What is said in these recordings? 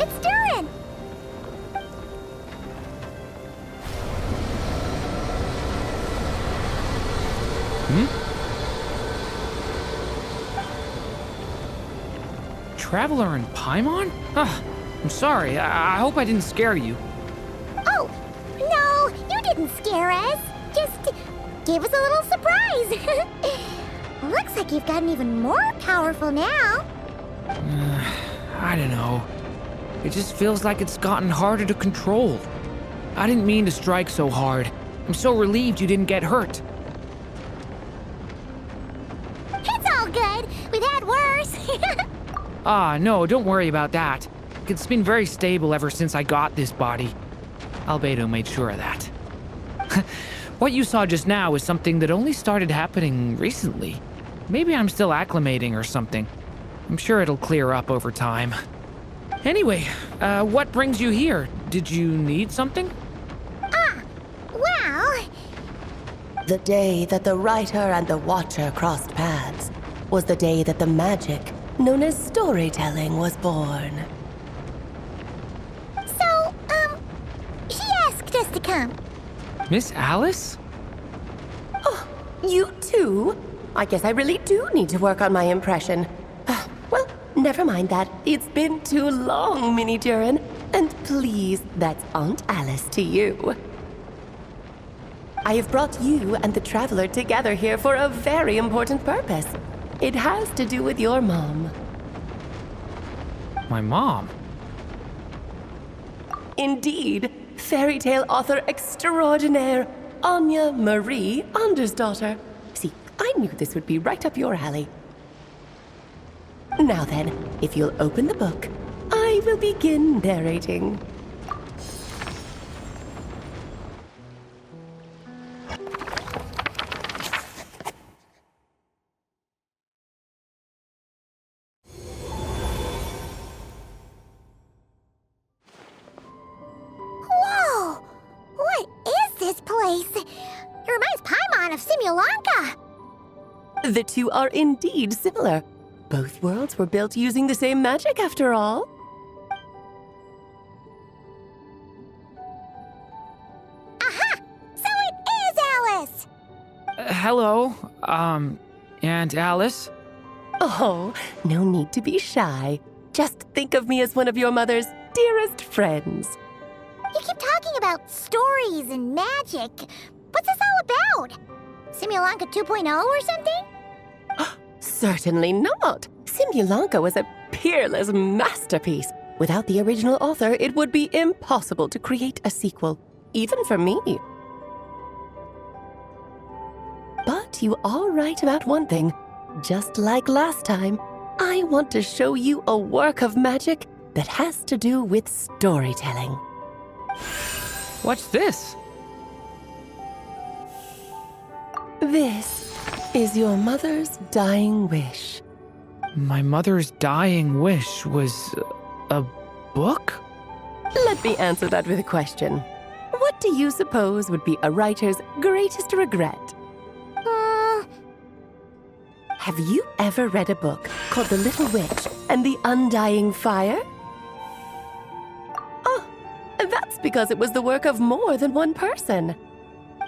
It's Durin! Traveler and Paimon? I'm sorry. I hope I didn't scare you. Oh, no, you didn't scare us. Just gave us a little surprise. Looks like you've gotten even more powerful now. I don't know. It just feels like it's gotten harder to control. I didn't mean to strike so hard. I'm so relieved you didn't get hurt. It's all good. We've had worse. No, don't worry about that. It's been very stable ever since I got this body. Rubedo made sure of that. What you saw just now is something that only started happening recently. Maybe I'm still acclimating or something. I'm sure it'll clear up over time. Anyway, what brings you here? Did you need something? Well... The day that the writer and the watcher crossed paths was the day that the magic known as storytelling was born. So, she asked us to come. Miss Alice? Oh, you too? I guess I really do need to work on my impression. Well, never mind that. It's been too long, Mini Durin. And please, that's Aunt Alice to you. I have brought you and the Traveler together here for a very important purpose. It has to do with your mom. My mom? Indeed, fairy tale author extraordinaire, Anya Marie Andersdottir. See, I knew this would be right up your alley. Now then, if you'll open the book, I will begin narrating. Whoa! What is this place? It reminds Paimon of Simulanka. The two are indeed similar. Both worlds were built using the same magic, after all. Aha! So it is Alice! Hello, Aunt Alice? Oh, no need to be shy. Just think of me as one of your mother's dearest friends. You keep talking about stories and magic. What's this all about? Simulanka 2.0 or something? Certainly not. Simulanka was a peerless masterpiece. Without the original author, it would be impossible to create a sequel, even for me. But you are right about one thing. Just like last time, I want to show you a work of magic that has to do with storytelling. What's this? This is your mother's dying wish. My mother's dying wish was a book? Let me answer that with a question. What do you suppose would be a writer's greatest regret? Have you ever read a book called The Little Witch and the Undying Fire? Oh, that's because it was the work of more than one person.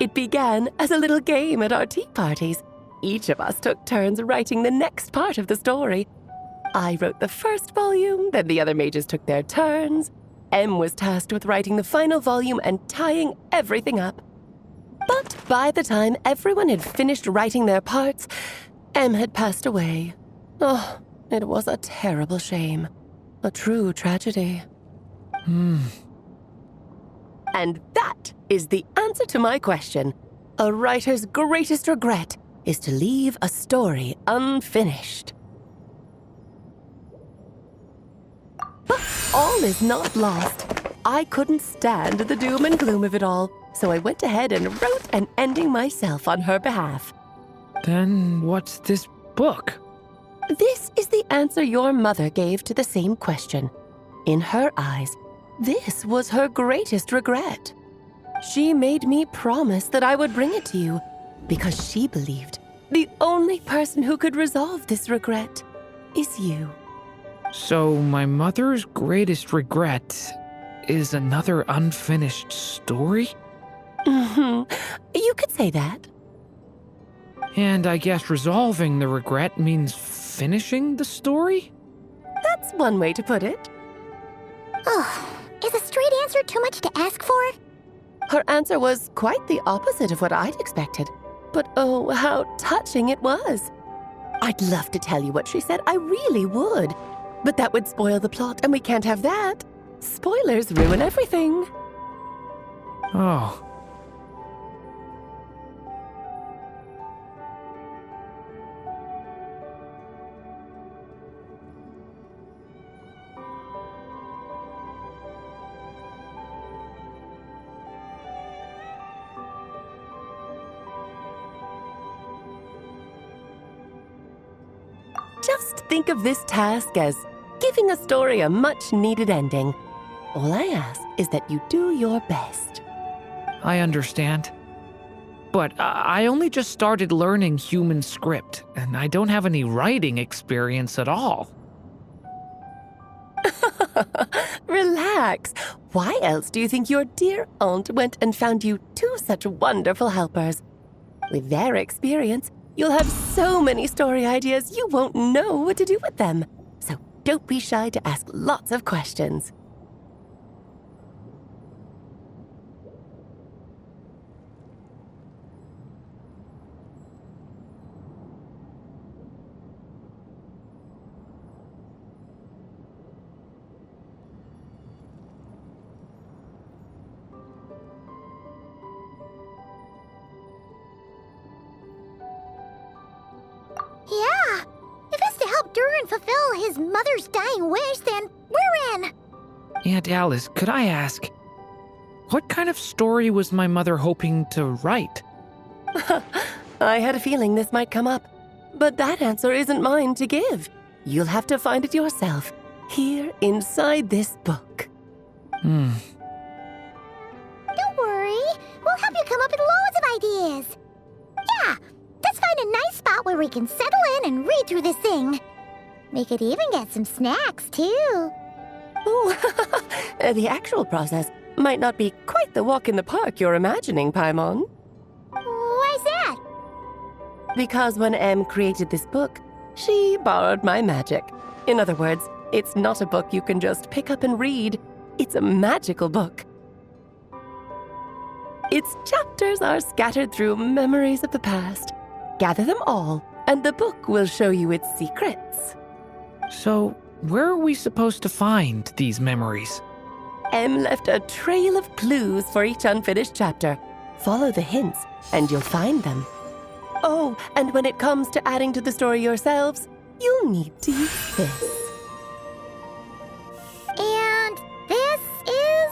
It began as a little game at our tea parties. Each of us took turns writing the next part of the story. I wrote the first volume, then the other mages took their turns. Em was tasked with writing the final volume and tying everything up. But by the time everyone had finished writing their parts, Em had passed away. Oh, it was a terrible shame. A true tragedy. And that is the answer to my question. A writer's greatest regret is to leave a story unfinished. But all is not lost. I couldn't stand the doom and gloom of it all, so I went ahead and wrote an ending myself on her behalf. Then what's this book? This is the answer your mother gave to the same question. In her eyes, this was her greatest regret. She made me promise that I would bring it to you because she believed the only person who could resolve this regret is you. So, my mother's greatest regret is another unfinished story? You could say that. And I guess resolving the regret means finishing the story? That's one way to put it. Oh, is a straight answer too much to ask for? Her answer was quite the opposite of what I'd expected. But oh, how touching it was. I'd love to tell you what she said, I really would. But that would spoil the plot, and we can't have that. Spoilers ruin everything. Oh. Just think of this task as giving a story a much-needed ending. All I ask is that you do your best. I understand. But I only just started learning human script, and I don't have any writing experience at all. Relax. Why else do you think your dear aunt went and found you two such wonderful helpers? With their experience, you'll have so many story ideas you won't know what to do with them. So don't be shy to ask lots of questions. Yeah. If it's to help Durin fulfill his mother's dying wish, then we're in. Aunt Alice, could I ask, what kind of story was my mother hoping to write? I had a feeling this might come up, but that answer isn't mine to give. You'll have to find it yourself, here inside this book. Don't worry. We'll help you come up with loads of ideas. Yeah, let's find a nice spot where we can settle in and read through this thing. We could even get some snacks, too. Oh, the actual process might not be quite the walk in the park you're imagining, Paimon. Why's that? Because when Em created this book, she borrowed my magic. In other words, it's not a book you can just pick up and read. It's a magical book. Its chapters are scattered through memories of the past. Gather them all, and the book will show you its secrets. So, where are we supposed to find these memories? Em left a trail of clues for each unfinished chapter. Follow the hints, and you'll find them. Oh, and when it comes to adding to the story yourselves, you'll need to use this. And this is...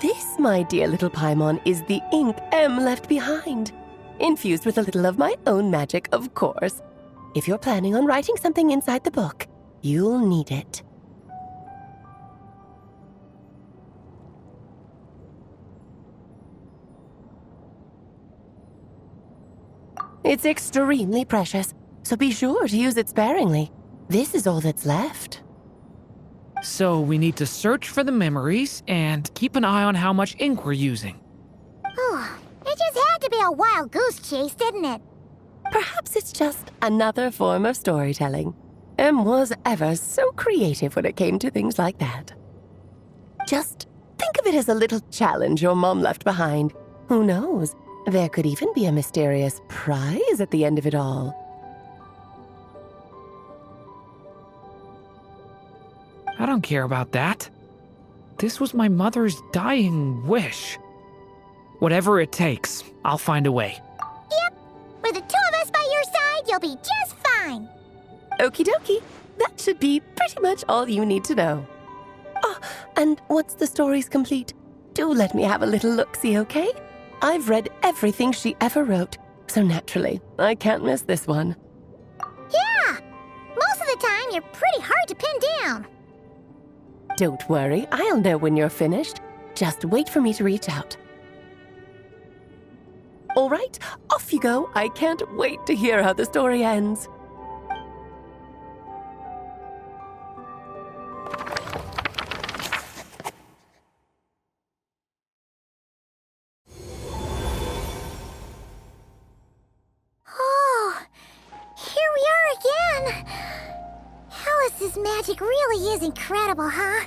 This, my dear little Paimon, is the ink Em left behind. Infused with a little of my own magic, of course. If you're planning on writing something inside the book, you'll need it. It's extremely precious, so be sure to use it sparingly. This is all that's left. So, we need to search for the memories and keep an eye on how much ink we're using. Oh, it just had to be a wild goose chase, didn't it? Perhaps it's just another form of storytelling. Em was ever so creative when it came to things like that. Just think of it as a little challenge your mom left behind. Who knows? There could even be a mysterious prize at the end of it all. I don't care about that. This was my mother's dying wish. Whatever it takes, I'll find a way. Yep. With the two of us by your side, you'll be just fine. Okie dokie. That should be pretty much all you need to know. Oh, and once the story's complete, do let me have a little look-see, okay? I've read everything she ever wrote, so naturally, I can't miss this one. Yeah. Most of the time, you're pretty hard to pin down. Don't worry, I'll know when you're finished. Just wait for me to reach out. All right, off you go. I can't wait to hear how the story ends. man. Alice's magic really is incredible, huh?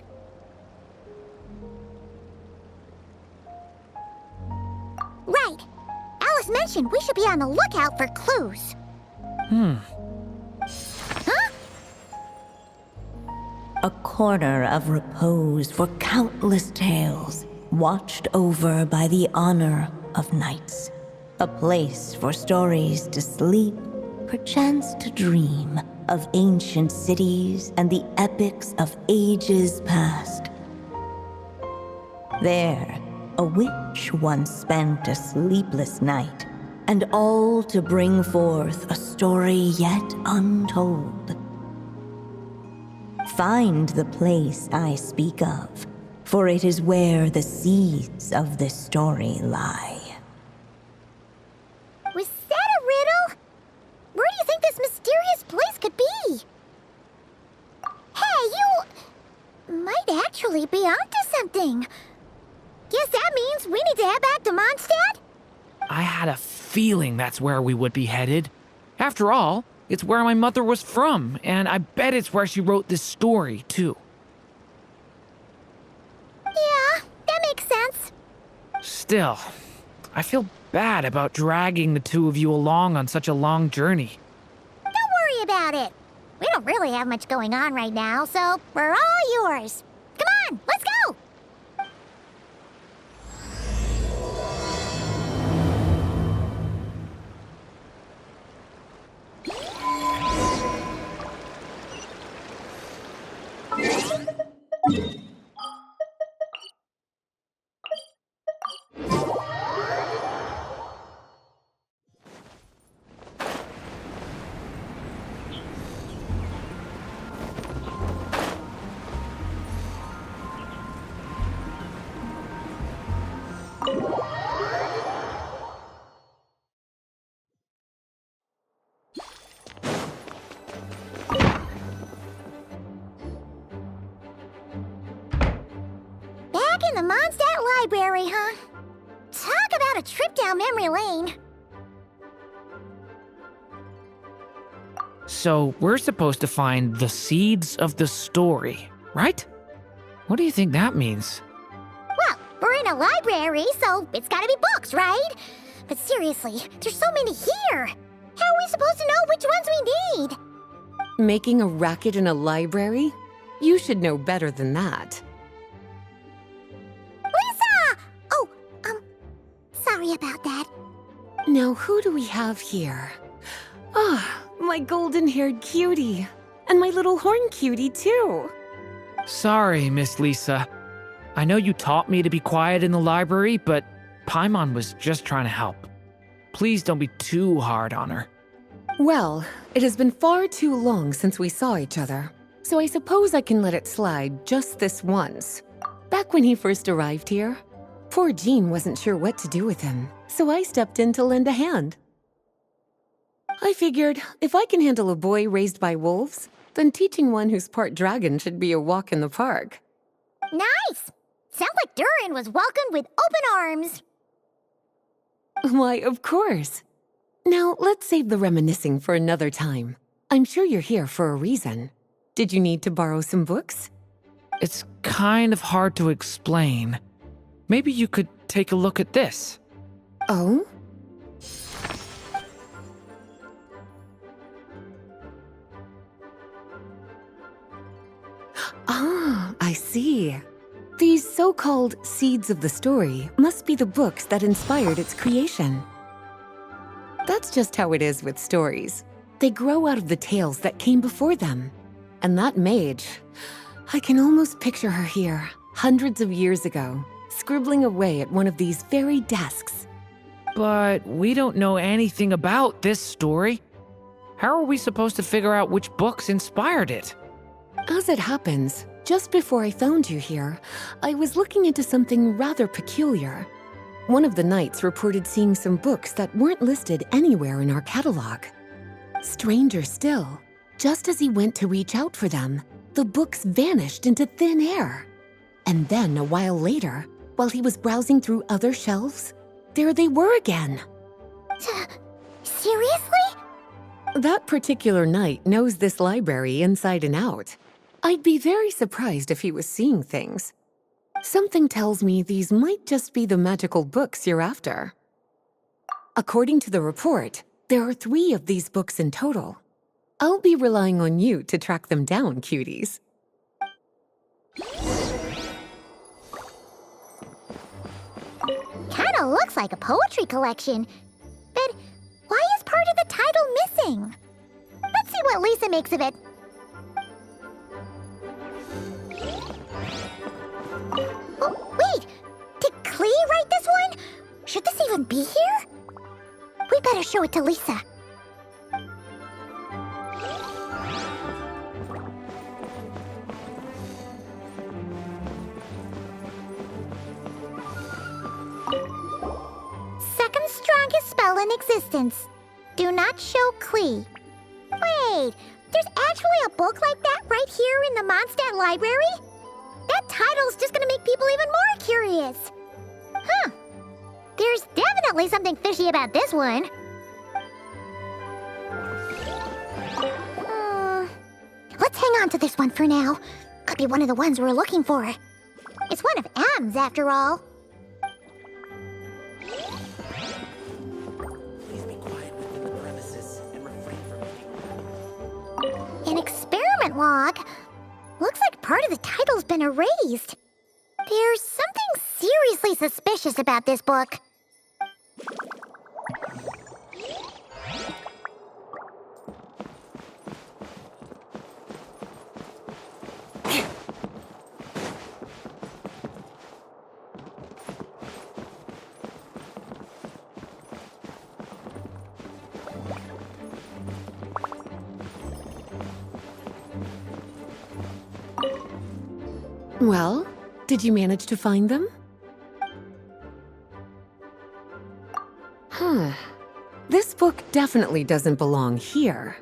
Right. Alice mentioned we should be on the lookout for clues. Huh? A corner of repose for countless tales, watched over by the honor of knights. A place for stories to sleep, perchance to dream of ancient cities and the epics of ages past. There, a witch once spent a sleepless night, and all to bring forth a story yet untold. Find the place I speak of, for it is where the seeds of this story lie. Was that a riddle? Where do you think this mysterious place could be? Hey, you might actually be onto something. Guess that means we need to head back to Mondstadt? I had a feeling that's where we would be headed. After all, it's where my mother was from, and I bet it's where she wrote this story, too. Yeah, that makes sense. Still, I feel bad about dragging the two of you along on such a long journey. Don't worry about it. We don't really have much going on right now, so we're all yours. Come on, let's go! Back in the Mondstadt Library, huh? Talk about a trip down memory lane. So, we're supposed to find the seeds of the story, right? What do you think that means? Well, we're in a library, so it's gotta be books, right? But seriously, there's so many here. How are we supposed to know which ones we need? Making a racket in a library? You should know better than that. Lisa! Oh, sorry about that. Now, who do we have here? Ah, my golden-haired cutie. And my little horn cutie, too. Sorry, Miss Lisa. I know you taught me to be quiet in the library, but Paimon was just trying to help. Please don't be too hard on her. Well, it has been far too long since we saw each other, so I suppose I can let it slide just this once. Back when he first arrived here, poor Jean wasn't sure what to do with him, so I stepped in to lend a hand. I figured if I can handle a boy raised by wolves, then teaching one who's part dragon should be a walk in the park. Nice! Sounds like Durin was welcomed with open arms. Why, of course. Now, let's save the reminiscing for another time. I'm sure you're here for a reason. Did you need to borrow some books? It's kind of hard to explain. Maybe you could take a look at this. Oh? Ah, I see. These so-called seeds of the story must be the books that inspired its creation. That's just how it is with stories. They grow out of the tales that came before them. And that mage, I can almost picture her here, hundreds of years ago, scribbling away at one of these very desks. But we don't know anything about this story. How are we supposed to figure out which books inspired it? As it happens, just before I found you here, I was looking into something rather peculiar. One of the knights reported seeing some books that weren't listed anywhere in our catalog. Stranger still, just as he went to reach out for them, the books vanished into thin air. And then a while later, while he was browsing through other shelves, there they were again. Seriously? That particular knight knows this library inside and out. I'd be very surprised if he was seeing things. Something tells me these might just be the magical books you're after. According to the report, there are 3 of these books in total. I'll be relying on you to track them down, cuties. Kinda looks like a poetry collection. But why is part of the title missing? Let's see what Lisa makes of it. Oh, wait! Did Klee write this one? Should this even be here? We better show it to Lisa. Second strongest spell in existence. Do not show Klee. Wait, there's actually a book like that right here in the Mondstadt library? That title's just gonna make people even more curious. Huh. There's definitely something fishy about this one. Let's hang on to this one for now. Could be one of the ones we're looking for. It's one of M's, after all. Please be quiet within the premises and refrain from making. An experiment log. Looks like part of the title's been erased. There's something seriously suspicious about this book. Well, did you manage to find them? This book definitely doesn't belong here.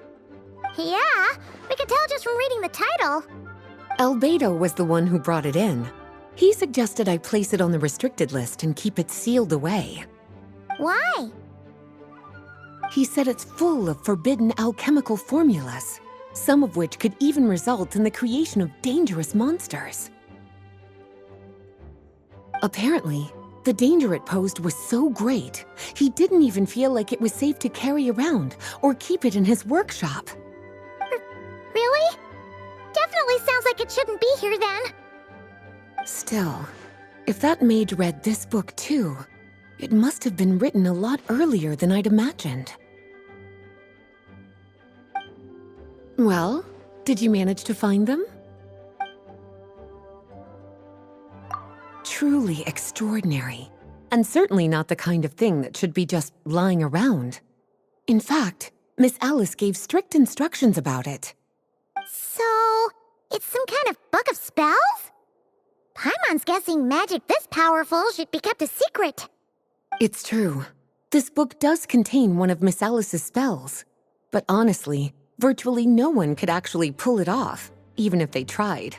Yeah, we could tell just from reading the title. Rubedo was the one who brought it in. He suggested I place it on the restricted list and keep it sealed away. Why? He said it's full of forbidden alchemical formulas, some of which could even result in the creation of dangerous monsters. Apparently, the danger it posed was so great, he didn't even feel like it was safe to carry around or keep it in his workshop. Really? Definitely sounds like it shouldn't be here then. Still, if that mage read this book too, it must have been written a lot earlier than I'd imagined. Well, did you manage to find them? Truly extraordinary, and certainly not the kind of thing that should be just lying around. In fact, Miss Alice gave strict instructions about it. So, it's some kind of book of spells? Paimon's guessing magic this powerful should be kept a secret. It's true. This book does contain one of Miss Alice's spells. But honestly, virtually no one could actually pull it off, even if they tried.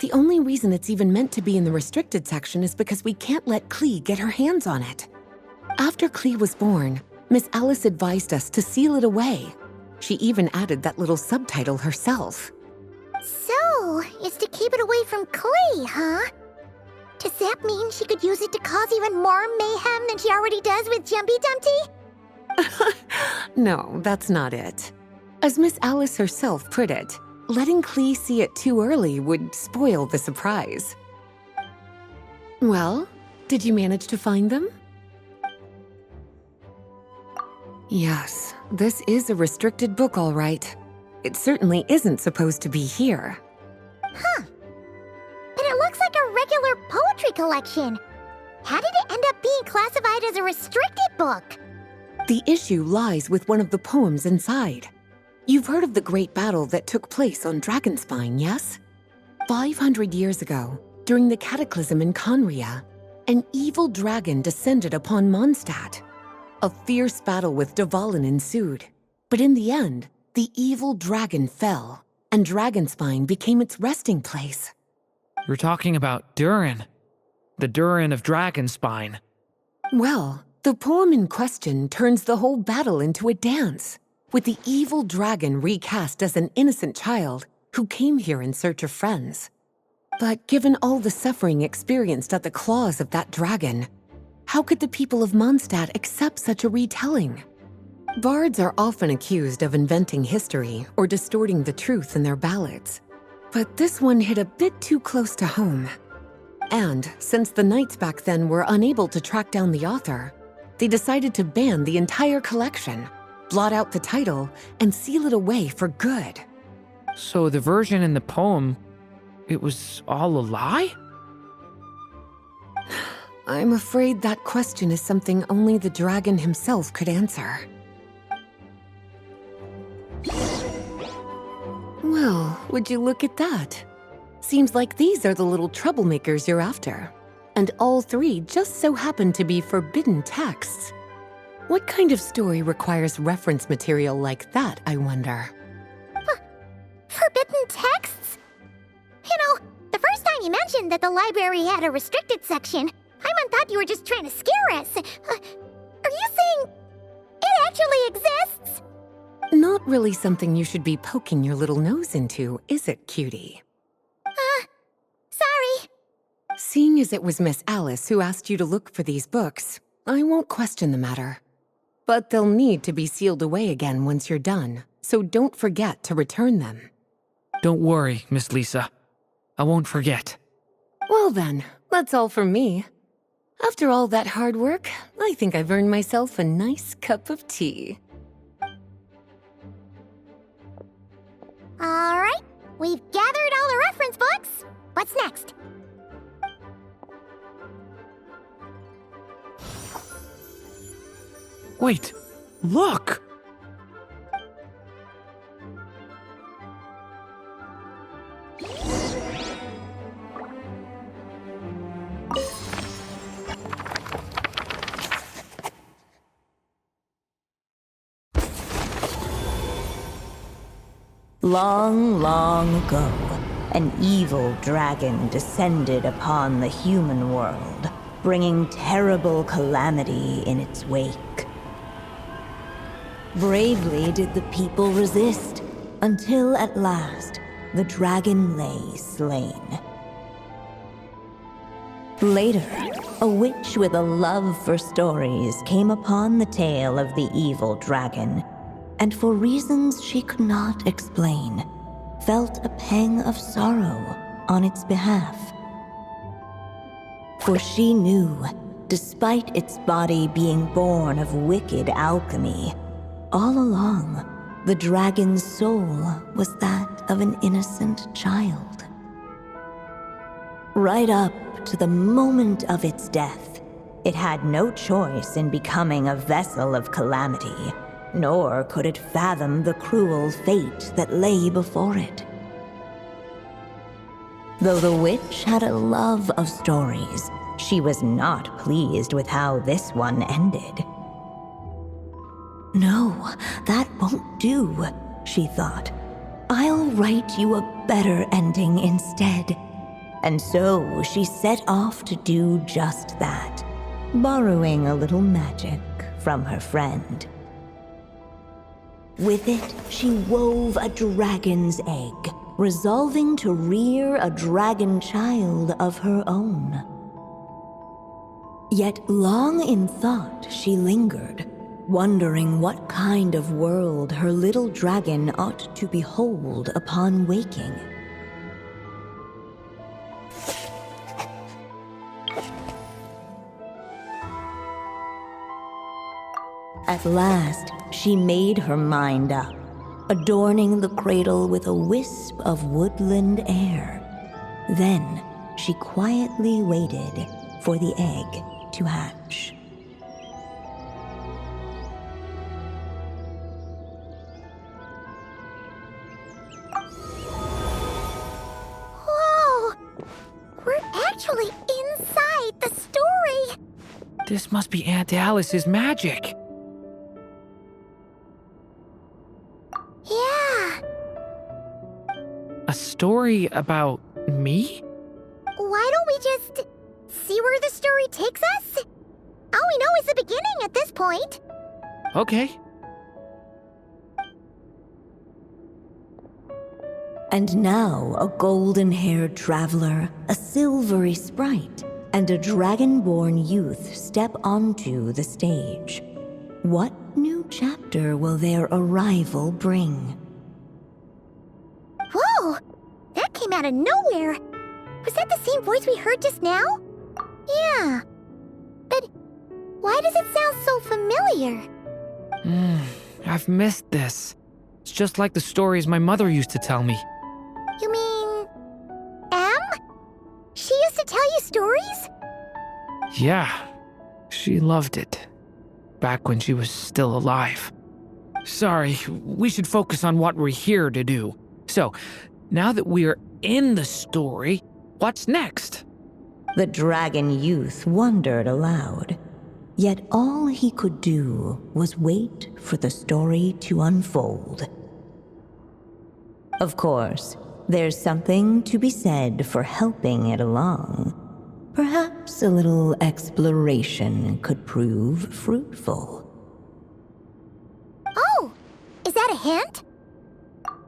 The only reason it's even meant to be in the restricted section is because we can't let Klee get her hands on it. After Klee was born, Miss Alice advised us to seal it away. She even added that little subtitle herself. So, it's to keep it away from Klee, huh? Does that mean she could use it to cause even more mayhem than she already does with Jumpy Dumpty? No, that's not it. As Miss Alice herself put it, letting Klee see it too early would spoil the surprise. Well, did you manage to find them? Yes, this is a restricted book, all right. It certainly isn't supposed to be here. Huh. But it looks like a regular poetry collection. How did it end up being classified as a restricted book? The issue lies with one of the poems inside. You've heard of the great battle that took place on Dragonspine, yes? 500 years ago, during the cataclysm in Conria, an evil dragon descended upon Mondstadt. A fierce battle with Dvalin ensued, but in the end, the evil dragon fell, and Dragonspine became its resting place. You're talking about Durin. The Durin of Dragonspine. Well, the poem in question turns the whole battle into a dance. with the evil dragon recast as an innocent child who came here in search of friends. But given all the suffering experienced at the claws of that dragon, how could the people of Mondstadt accept such a retelling? Bards are often accused of inventing history or distorting the truth in their ballads, but this one hit a bit too close to home. And since the knights back then were unable to track down the author, they decided to ban the entire collection, blot out the title, and seal it away for good. So the version in the poem, it was all a lie? I'm afraid that question is something only the dragon himself could answer. Well, would you look at that? Seems like these are the little troublemakers you're after. And all three just so happen to be forbidden texts. What kind of story requires reference material like that, I wonder? Forbidden texts? You know, the first time you mentioned that the library had a restricted section, I thought you were just trying to scare us. Are you saying it actually exists? Not really something you should be poking your little nose into, is it, cutie? Sorry. Seeing as it was Miss Alice who asked you to look for these books, I won't question the matter. But they'll need to be sealed away again once you're done, so don't forget to return them. Don't worry, Miss Lisa. I won't forget. Well then, that's all from me. After all that hard work, I think I've earned myself a nice cup of tea. All right, we've gathered all the reference books. What's next? Wait, look! Long, long ago, an evil dragon descended upon the human world, bringing terrible calamity in its wake. Bravely did the people resist, until at last, the dragon lay slain. Later, a witch with a love for stories came upon the tale of the evil dragon, and for reasons she could not explain, felt a pang of sorrow on its behalf. For she knew, despite its body being born of wicked alchemy, all along, the dragon's soul was that of an innocent child. Right up to the moment of its death, it had no choice in becoming a vessel of calamity, nor could it fathom the cruel fate that lay before it. Though the witch had a love of stories, she was not pleased with how this one ended. No, that won't do, she thought. I'll write you a better ending instead. And so she set off to do just that, borrowing a little magic from her friend. With it, she wove a dragon's egg, resolving to rear a dragon child of her own. Yet long in thought she lingered, wondering what kind of world her little dragon ought to behold upon waking. At last, she made her mind up, adorning the cradle with a wisp of woodland air. Then she quietly waited for the egg to hatch. Whoa! We're actually inside the story! This must be Aunt Alice's magic. Yeah. A story about me? Why don't we just see where the story takes us? All we know is the beginning at this point. Okay. And now a golden-haired traveler, a silvery sprite, and a dragon-born youth step onto the stage. What new chapter will their arrival bring? Whoa! That came out of nowhere! Was that the same voice we heard just now? Yeah. But why does it sound so familiar? I've missed this. It's just like the stories my mother used to tell me. You mean... Em? She used to tell you stories? Yeah, she loved it. Back when she was still alive. Sorry, we should focus on what we're here to do. So, now that we're in the story, what's next? The dragon youth wondered aloud. Yet all he could do was wait for the story to unfold. Of course, there's something to be said for helping it along. Perhaps a little exploration could prove fruitful. Oh! Is that a hint?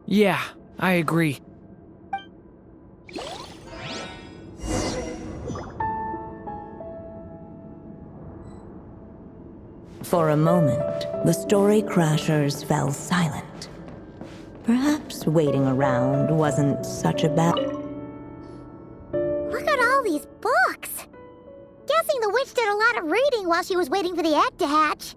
Yeah, I agree. For a moment, the story crashers fell silent. Perhaps waiting around wasn't such a bad... Look at all these books! Guessing the witch did a lot of reading while she was waiting for the egg to hatch.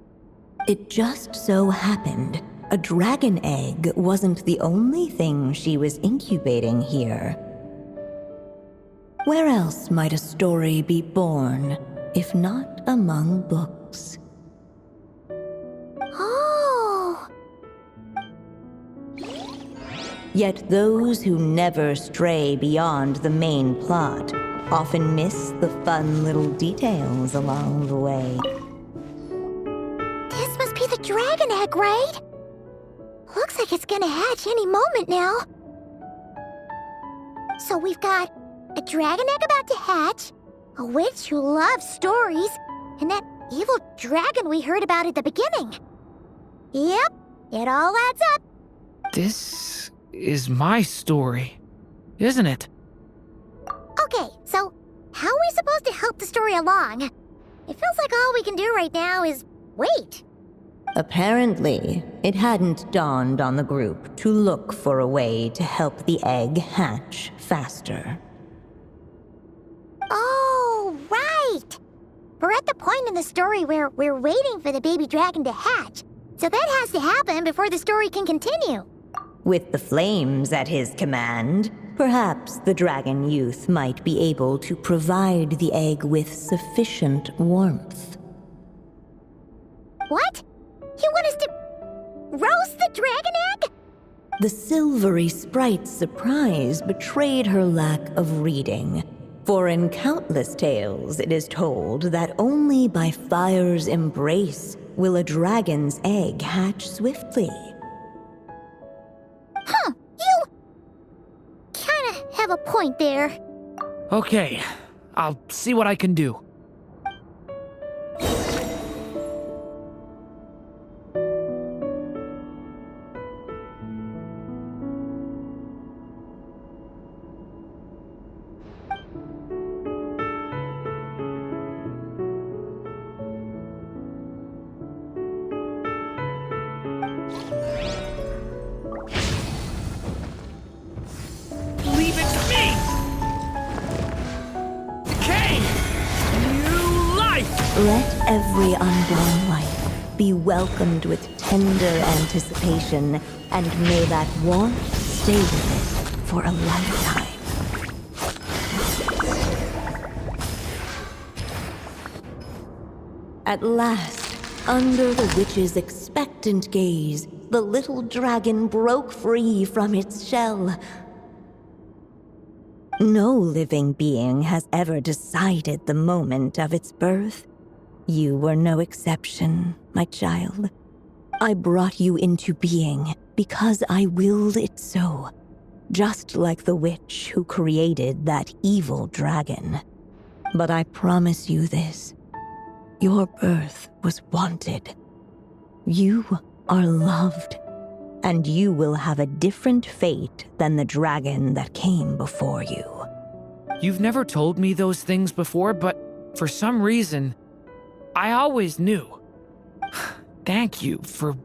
It just so happened a dragon egg wasn't the only thing she was incubating here. Where else might a story be born, if not among books? Oh! Yet those who never stray beyond the main plot often miss the fun little details along the way. This must be the dragon egg, right? Looks like it's gonna hatch any moment now. So we've got a dragon egg about to hatch, a witch who loves stories, and that evil dragon we heard about at the beginning. Yep, it all adds up. This is my story, isn't it? Okay, so how are we supposed to help the story along? It feels like all we can do right now is wait. Apparently, it hadn't dawned on the group to look for a way to help the egg hatch faster. Oh, right! We're at the point in the story where we're waiting for the baby dragon to hatch, so that has to happen before the story can continue. With the flames at his command, perhaps the dragon youth might be able to provide the egg with sufficient warmth. What? You want us to roast the dragon egg? The silvery sprite's surprise betrayed her lack of reading. For in countless tales it is told that only by fire's embrace will a dragon's egg hatch swiftly. Huh, you kinda have a point there. Okay, I'll see what I can do. Leave it to me! Decay! New life! Let every unborn life be welcomed with tender anticipation, and may that warmth stay with it for a lifetime. At last, under the witch's expectant gaze, the little dragon broke free from its shell. No living being has ever decided the moment of its birth. You were no exception, my child. I brought you into being because I willed it so, just like the witch who created that evil dragon. But I promise you this. Your birth was wanted. You are loved, and you will have a different fate than the dragon that came before you. You've never told me those things before, but for some reason, I always knew. Thank you for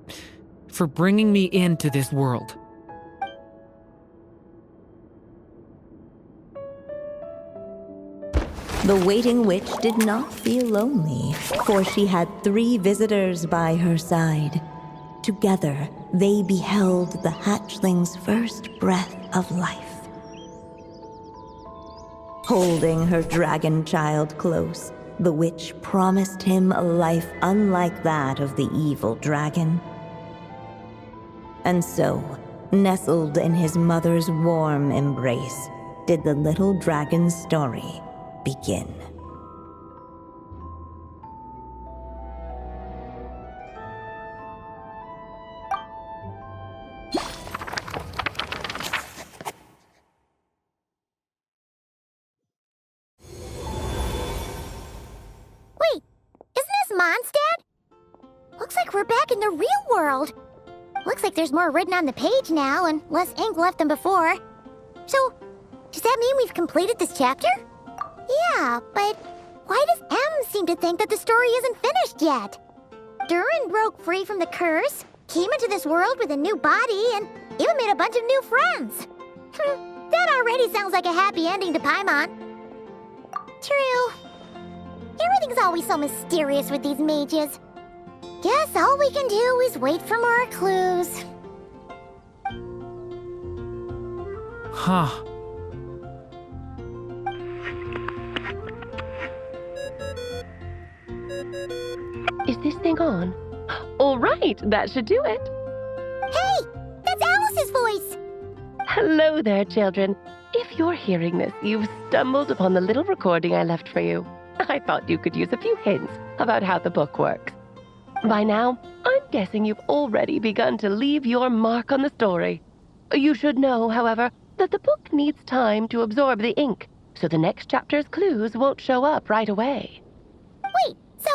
bringing me into this world. The waiting witch did not feel lonely, for she had 3 visitors by her side. Together, they beheld the hatchling's first breath of life. Holding her dragon child close, the witch promised him a life unlike that of the evil dragon. And so, nestled in his mother's warm embrace, did the little dragon's story begin. Wait, isn't this Mondstadt? Looks like we're back in the real world. Looks like there's more written on the page now and less ink left than before. So, does that mean we've completed this chapter? Yeah, but why does M seem to think that the story isn't finished yet? Durin broke free from the curse, came into this world with a new body, and even made a bunch of new friends. That already sounds like a happy ending to Paimon. True. Everything's always so mysterious with these mages. Guess all we can do is wait for more clues. Huh. Is this thing on? All right, that should do it. Hey, that's Alice's voice. Hello there, children. If you're hearing this, you've stumbled upon the little recording I left for you. I thought you could use a few hints about how the book works. By now, I'm guessing you've already begun to leave your mark on the story. You should know, however, that the book needs time to absorb the ink, so the next chapter's clues won't show up right away. Wait, so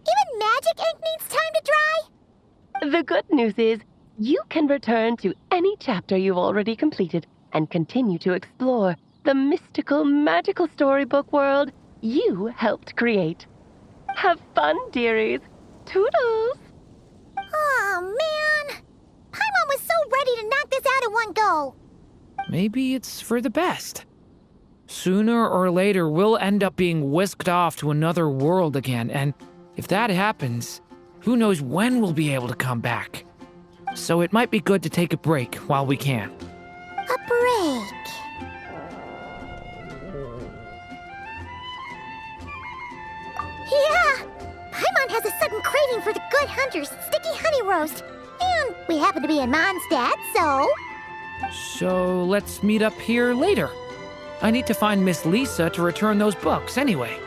even magic ink needs time to dry? The good news is, you can return to any chapter you've already completed and continue to explore the mystical, magical storybook world you helped create. Have fun, dearies. Toodles! Oh, man. Paimon was so ready to knock this out in one go. Maybe it's for the best. Sooner or later, we'll end up being whisked off to another world again, and if that happens, who knows when we'll be able to come back. So it might be good to take a break while we can. A break. Yeah! Paimon has a sudden craving for the good hunter's sticky honey roast. And we happen to be in Mondstadt, so... So let's meet up here later. I need to find Miss Lisa to return those books anyway.